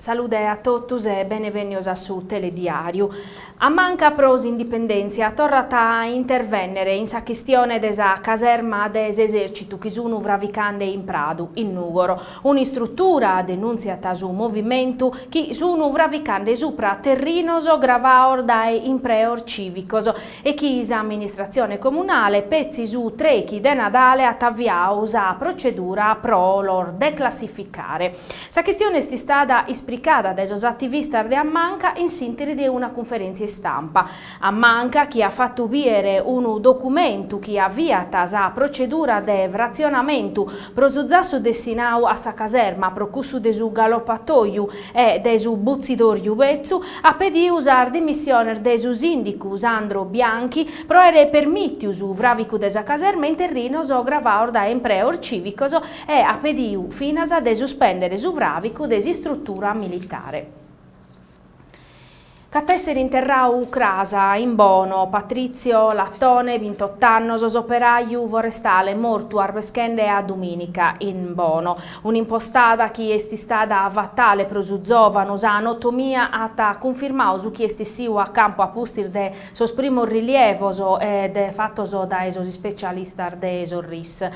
Salute a tutti e benvenuti su Telediario. A manca pros indipendenza torrata a intervenire in sa questione desa caserma des esercito che sono vravicande in Prado, in Nugoro, un'istruttura denunziata su movimento che sono vravicande sopra terrinoso gravaor dai impreor civicos e che l'amministrazione comunale pezzi su trechi de Nadale attavviao a procedura pro lor declassificare. Sa questione sti stata isplicata dai attivisti de Ammanca in sintesi di una conferenza stampa. Ammanca che ha fatto viere un documento che avviata a procedura de frazionamento prosuzzasso destinato a sa caserma procussu de su galoppatoio e de su buzzidor vezzu a pedi usar dimissione de su sindicu Sandro Bianchi pro ere permittius vravicu de sa caserma in terrino so gravaor da impreor civicos e a pediu finas de sospendere su vravicu de struttura militare. Catessere interrau Crasa, in Bono, Patrizio Lattone, 28 anni, operaio forestale, morto arveschende a domenica in Bono. Un'impostata che è stata avvattale prosuzzova sa anatomia ha confermato su chi è stessiu a campo a pustir de sos primo rilievo ed fattoso da esos specialista de esorris.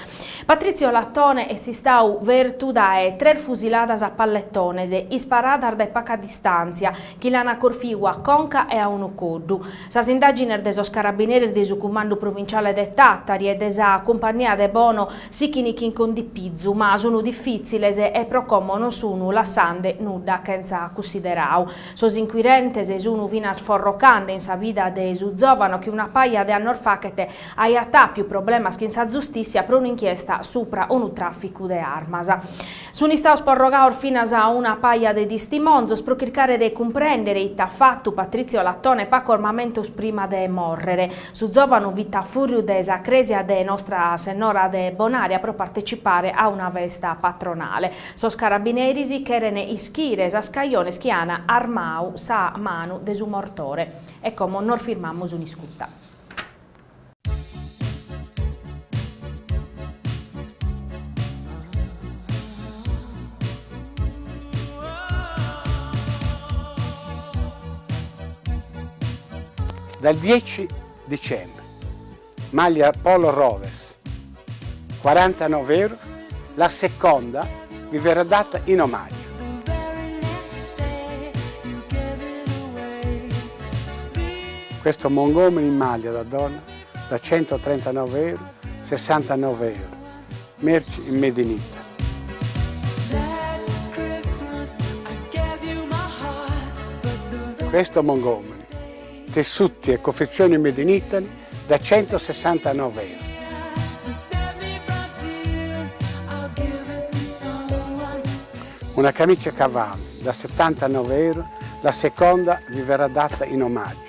Patrizio Lattone è stau vertu da 3 fusiladas a pallettonese, isparada da poca distanza, che l'hanno corfiua a Conca e a Unucoddu. Sas indagini de sos carabinieri de su comando provinciale de Tattari e de sa compagnia de Bono sichini in condipizzu, ma sono difficili e pro como non sono lassande nuda senza considerau. Sos inquirentes sono vina forrocande in sa vita de su giovano che una paia de anni facete aiatà più problema che in sa giustizia pro un'inchiesta sopra un traffico de armas. Sono stati sporrogati fino a una paia de testimonzos pro cercare de comprendere il fatto Patrizio Lattone paco armamentos prima de morrere. Su giovano vita furiu de sa cresia de Nostra Senora de Bonaria pro partecipare a una festa patronale. Sos carabinieri che erano ischire sa scaglione schiana armau sa manu de su mortore. E come non firmamo un'iscutta. Dal 10 dicembre, maglia Polo Roves, 49 euro, la seconda vi verrà data in omaggio. Questo Montgomery in maglia da donna da 139 euro, 69 euro, merci in Made in Italy. Questo Montgomery, tessuti e confezioni Made in Italy da 169 euro. Una camicia a cavallo da 79 euro, la seconda vi verrà data in omaggio.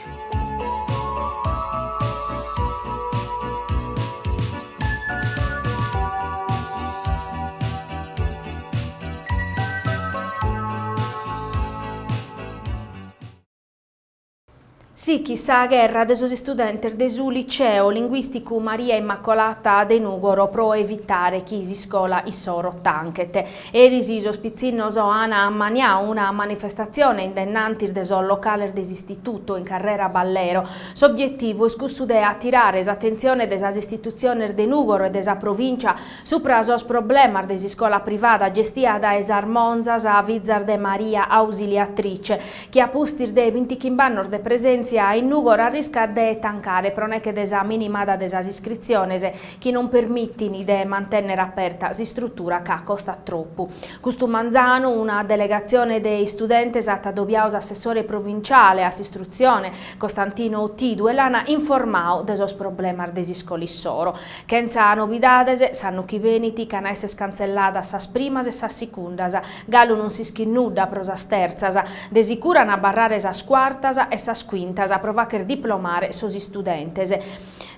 Sì, chissà la guerra dei suoi studenti del suo liceo linguistico Maria Immacolata de Nugoro pro evitare chi si scola i soro tanchete. E risiso spizzinoso ana mania una manifestazione indennanti del locale dell'istituto in carrera Ballero. S'obiettivo è scussu de attirare l'attenzione delle istituzioni de Nugoro e della provincia sopra sos problema della scuola privata gestita da Esar Monzas a Vizzar de Maria ausiliatrice, che a pustir de 20 chimbannor de presenza in Nugoro arrisca de tancare pronche desa minimada desa iscrizione che non permettini de mantenere aperta si struttura che costa troppo. Questo Manzano, una delegazione dei studenti esatta dobbiaus assessore provinciale a istruzione Costantino Tidu e l'ana informao desos problema desi scolissoro. Kenza novidades sanno chi veniti can esses cancellada sas primas e sas secundas, gallo non si schinnuda prosa sterzas, desicurana barrare sas quartas e sas quintas a provacher diplomare sosi studentes.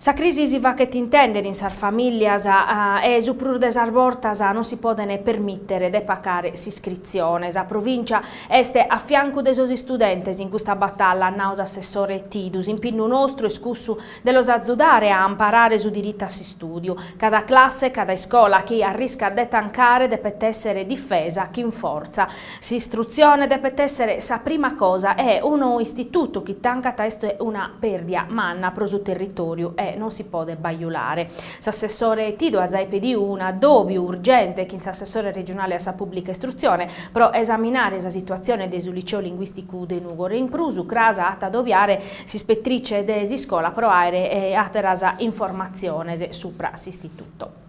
Sa crisi si va che ti intendere in sar famiglia e su prur des arbortas non si può permettere di pagare s'iscrizione. La provincia este a fianco dei suoi studenti in questa battaglia, naus assessore Tidus, in pinno nostro escussu dello azzudare a imparare su diritto a si studio. Cada classe, cada scuola che arrisca di tancare deve essere difesa chi in forza. S'istruzione deve essere sa prima cosa è uno istituto che tanca testo è una perdia manna pro su territorio e non si può baiulare. S'assessore Tido a zaipedi una dove urgente che s'assessore regionale a sa pubblica istruzione pro esaminare la situazione del liceo linguistico de Nugore in prusu crasa atta doviare si spettrice desi scola pro aere e aterasa informazione supra s'istituto.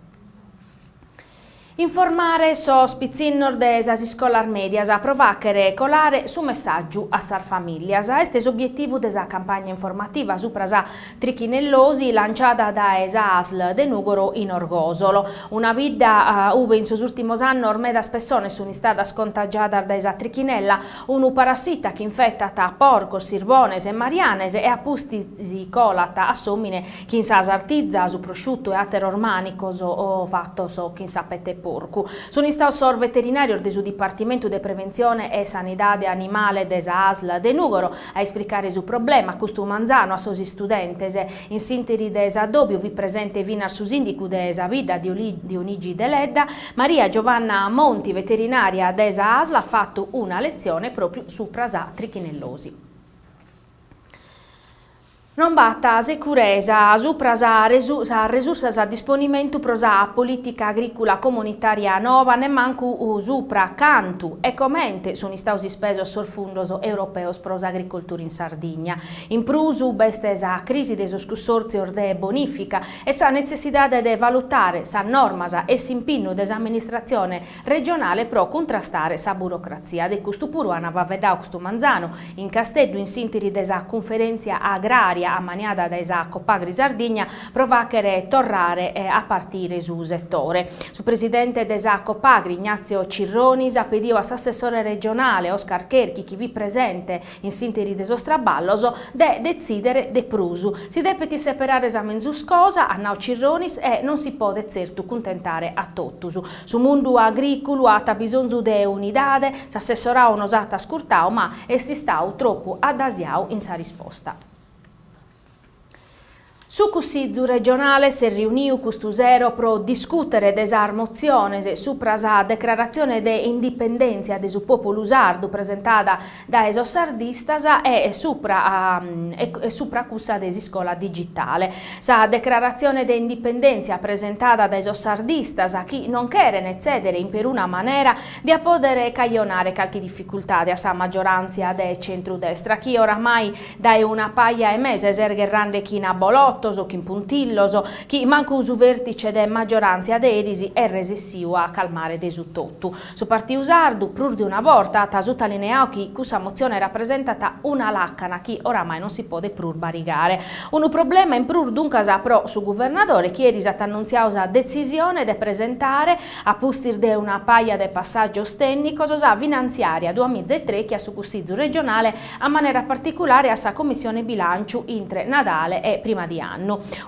Informare so spizzinnor desa si scolar medias a provacere colare su messaggio a sar famiglia. Este l'obiettivo desa campagna informativa su prasa trichinellosi lanciata da esa ASL de Nugoro in Orgosolo. Una vidda ube in sus ultimos anni ormai da spessone sono stata scontagiata da esa trichinella, un parassita che infetta ta porco, sirbones e marianes e appustisi colata a somine chi in sa sartizza su prosciutto e ater ormanicos o fatto so chi in sapete porco. Sono stato veterinario del Dipartimento di Prevenzione e Sanità Animale desa ASL de Nugoro a esplicare su problema questo manzano a sosi studentes in sinteri desa dobbio vi presente vina su sindico desa vida di Onigi Deledda. Maria Giovanna Monti, veterinaria desa ASL, ha fatto una lezione proprio su prasà trichinellosi. Non batta sicurezza su prasa risorse a disponimento prosa politica agricola comunitaria nova ne manco supra cantu e commente sono stati spesi sul fondo europeo prosa agricoltura in Sardegna. In prusu bestesa crisi del consorzio de bonifica e sa necessità di valutare sa norma e s'impegno dell'amministrazione regionale pro contrastare sa burocrazia. De questo puro va vedà questo manzano in Castello in sinteri desa conferenza agraria a maniada da Isacco Pagri Sardegna provacere torrare a partire su settore. Su presidente d'Esacco Pagri Ignazio Cirronis ha pedito all'assessore regionale Oscar Cherchi chi vi presente in sinteri de sostraballoso de decidere de prusu. Si deve separare esame su scosa a Nau Cirronis e non si può de certo contentare a tottusu. Su mondo agricolo ha bisogno de unidade, s'assessorà un'osata scurtao ma esti stau troppo adasiau in sa risposta. Su Cussizzu regionale si riuniu custusero pro discutere desa mozione su prasa declarazione de indipendenza de su popolo sardo presentata da esos sardistas e supra cussa desi scola digitale. Sa declarazione de indipendenza presentata da esos sardistas a chi non quere ne cedere in per una maniera di a poter caglionare qualche difficoltà a sa maggioranza de centrodestra chi oramai da una paia e mese esergerrande chi in Bolotto chi in puntilloso, chi manco usu vertice de maggioranza de erisi e resessiu a calmare desutottu. Su partiu sardu, prur di una volta, tasuta lineao chi cussa mozione rappresentata una laccana chi oramai non si può prur barigare. Un problema in prur dunque pro su governatore chi erisa t'annunziausa decisione de presentare a pustir de una paia de passaggio stennico sosa finanziaria 2003 che a su Cussizzu regionale a maniera particolare a sa commissione bilancio intre Nadale e prima di anno.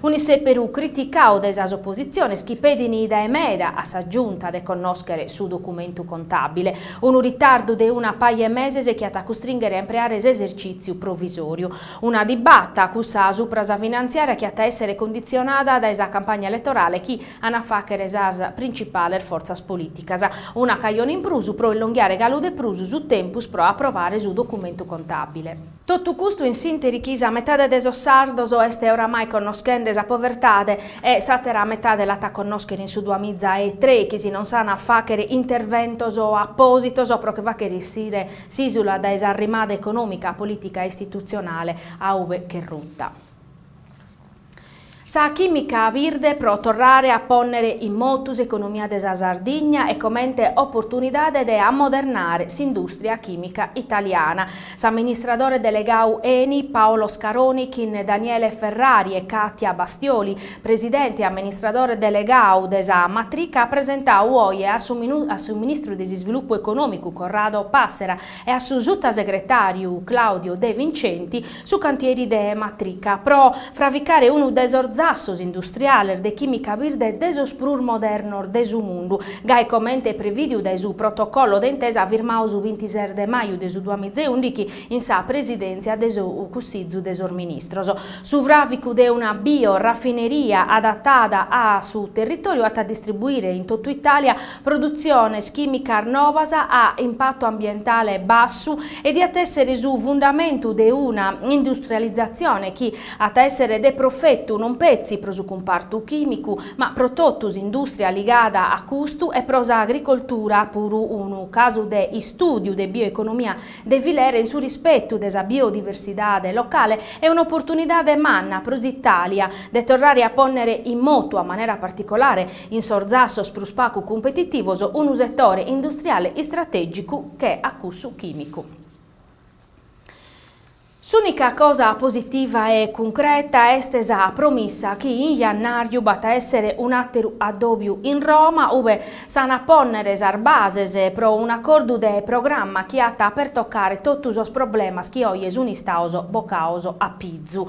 Unisse Perù criticau desa opposizione schipedini da emeda a sa giunta de conoscere su documento contabile. Un ritardo de una paia mese che ha costringere a impreare esercizio provvisorio. Una dibatta cussa su prasa finanziaria che ha essere condizionata da esa campagna elettorale chi ana facere esa principale forzas politicas. Una caglione in prusu pro illonghiare galo de prusu su tempus pro approvare su documento contabile. Tutto questo in sinteri chisa metà de desos sardos o este oramai conoscende a povertade e satera metà della ta conoscere in su 2003 chi si non sana facere interventos o appositos o pro che va che risire sisula da esa rimada economica, politica e istituzionale a uve che rutta. Sa chimica virde pro torrare a ponnere in motus economia desa Sardegna e commente opportunità de ammodernare s'industria chimica italiana. S'amministratore delegau Eni Paolo Scaroni kin Daniele Ferrari e Katia Bastioli, presidente e amministratore delegau desa Matrica, ha presentato oie a su ministro di sviluppo economico Corrado Passera e a su sottosegretario Claudio De Vincenti su cantieri de Matrica pro fravicare uno desorzato zassos industriali de chimica birde desos prur moderno desu mundu, gai commente previdiu de su protocollo d'intesa firmau su 26 de maio de su 2011 in sa presidenza de su Consiglio de sos Ministros. Su vravicu de una bioraffineria adattata a su territorio a distribuire in tutta Italia produzione chimica novasa a impatto ambientale basso e di essere su fondamento di una industrializzazione che a essere de profetto non pezzi pro su comparto chimico ma prototus industria ligata a custo e prosa agricoltura puru un caso de studio de bioeconomia de vilere in su rispetto desa biodiversità locale è un'opportunità de manna pros Italia de tornare a ponere in moto a maniera particolare in sorzassos pro spaco competitivo un settore industriale e strategico che è a custo chimico. L'unica cosa positiva e concreta è stesa promessa che in jannario bata essere un atteru addobio in Roma dove sana ponnere sar bases pro un accordo de programma che atta per toccare tutti os problemas che oggi un istauso bocauso a Pizzu.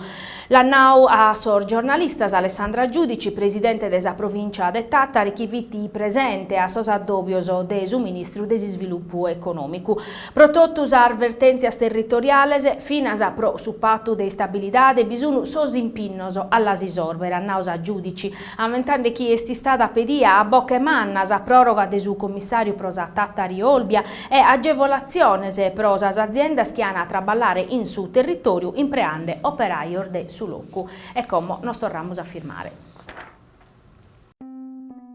L'annau a sor giornalistas Alessandra Giudici, presidente desa provincia de Tattari, che viti presente a sos addobioso de su ministro de sviluppo economico. Pro tottus avvertenzias territoriales finas pro su patto de stabilidade bisogno sos impinnoso alla sisorbere a nausa giudici, avventando chi esti stata pedia a bocche mannas a proroga de su commissario prosa Tattari Olbia e agevolazione se prosa aziendas che hanno a traballare in su territorio in preande operaior de su locu. E come nos tornamos a firmare.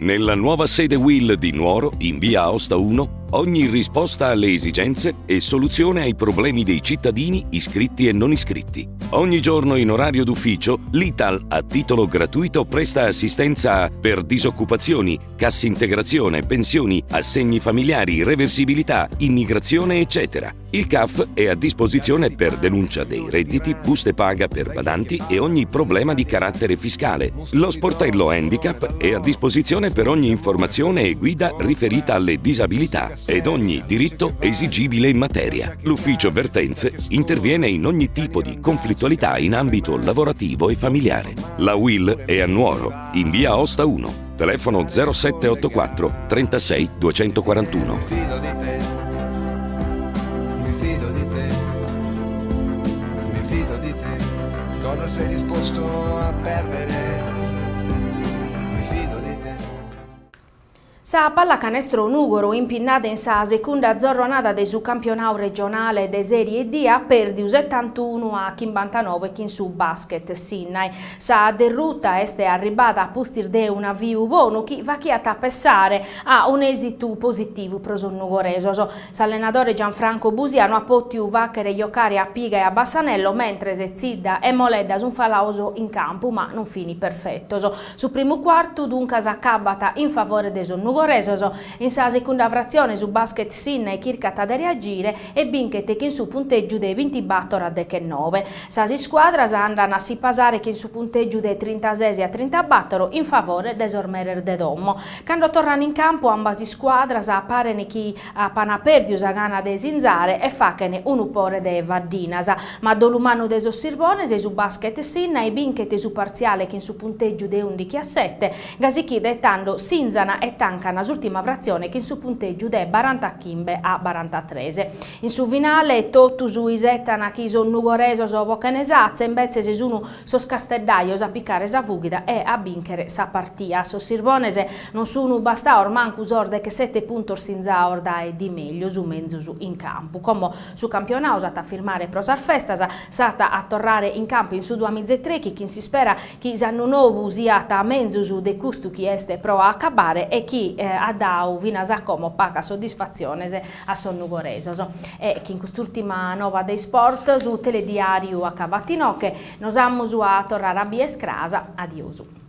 Nella nuova sede Will di Nuoro, in via Aosta 1, ogni risposta alle esigenze e soluzione ai problemi dei cittadini iscritti e non iscritti. Ogni giorno in orario d'ufficio, l'Ital a titolo gratuito presta assistenza per disoccupazioni, cassa integrazione, pensioni, assegni familiari, reversibilità, immigrazione, eccetera. Il CAF è a disposizione per denuncia dei redditi, buste paga per badanti e ogni problema di carattere fiscale. Lo sportello handicap è a disposizione per ogni informazione e guida riferita alle disabilità ed ogni diritto esigibile in materia. L'ufficio Vertenze interviene in ogni tipo di conflittualità in ambito lavorativo e familiare. La Will è a Nuoro, in via Aosta 1, telefono 0784 36 241. Cosa sei disposto a perdere? Mi fido di te. Sa pallacanestro Nugoro impinnata in sa seconda giornata del su campionato regionale de Serie D ha perdi 71 a 59 in su basket Sinnai. Sa derrota è arrivata a postir de una viu buono che va a tappessare a un esito positivo pro son nugoreso. S'allenatore Gianfranco Busiano ha potuto vacchere giocare a Piga e a Bassanello mentre Zidda e Moledda sun falauso in campo ma non fini perfetto. Su primo quarto dunque s'accabata in favore de son nugoreso. In sa seconda frazione su basket Sinnai circa da reagire e binchete che in su punteggio dei 20 battora de che 9. Sa si squadra andano a si pasare che in su punteggio dei 36 a 30 battoro in favore de Sormerer de Dommo. Quando tornano in campo ambasi squadra apparene chi a panaperdio sa gana de Zinzare e facene un upore de Vaddinasa. Ma dolumano de Sossirbonese su basket Sinnai binchete su parziale che in su punteggio dei 11 a 7 gasichi dettando Sinzana e Tancana l'ultima frazione che in su punteggio de 40 Kimbe a 43. In su finale tottu su isettana chi son nugoreso so vocanesazze invece se sono so scasteddaio a piccare sa fugida e a binchere sa partia. So Sirbonese non sono basta ormanco sorde che 7 punti sinza orda e di meglio su mezzo su in campo. Come su campionato sata a firmare prosar festa sata a tornare in campo in su 2003 chi si spera chi sanno nuovo siata a mezzo su de custu chi este pro a accabare e chi a dau vina sa come paca soddisfazione a son nugoreso e che in quest'ultima nova dei sport su telediario a Cavattino che nos ammo a tornare a Biescrasa adiosu.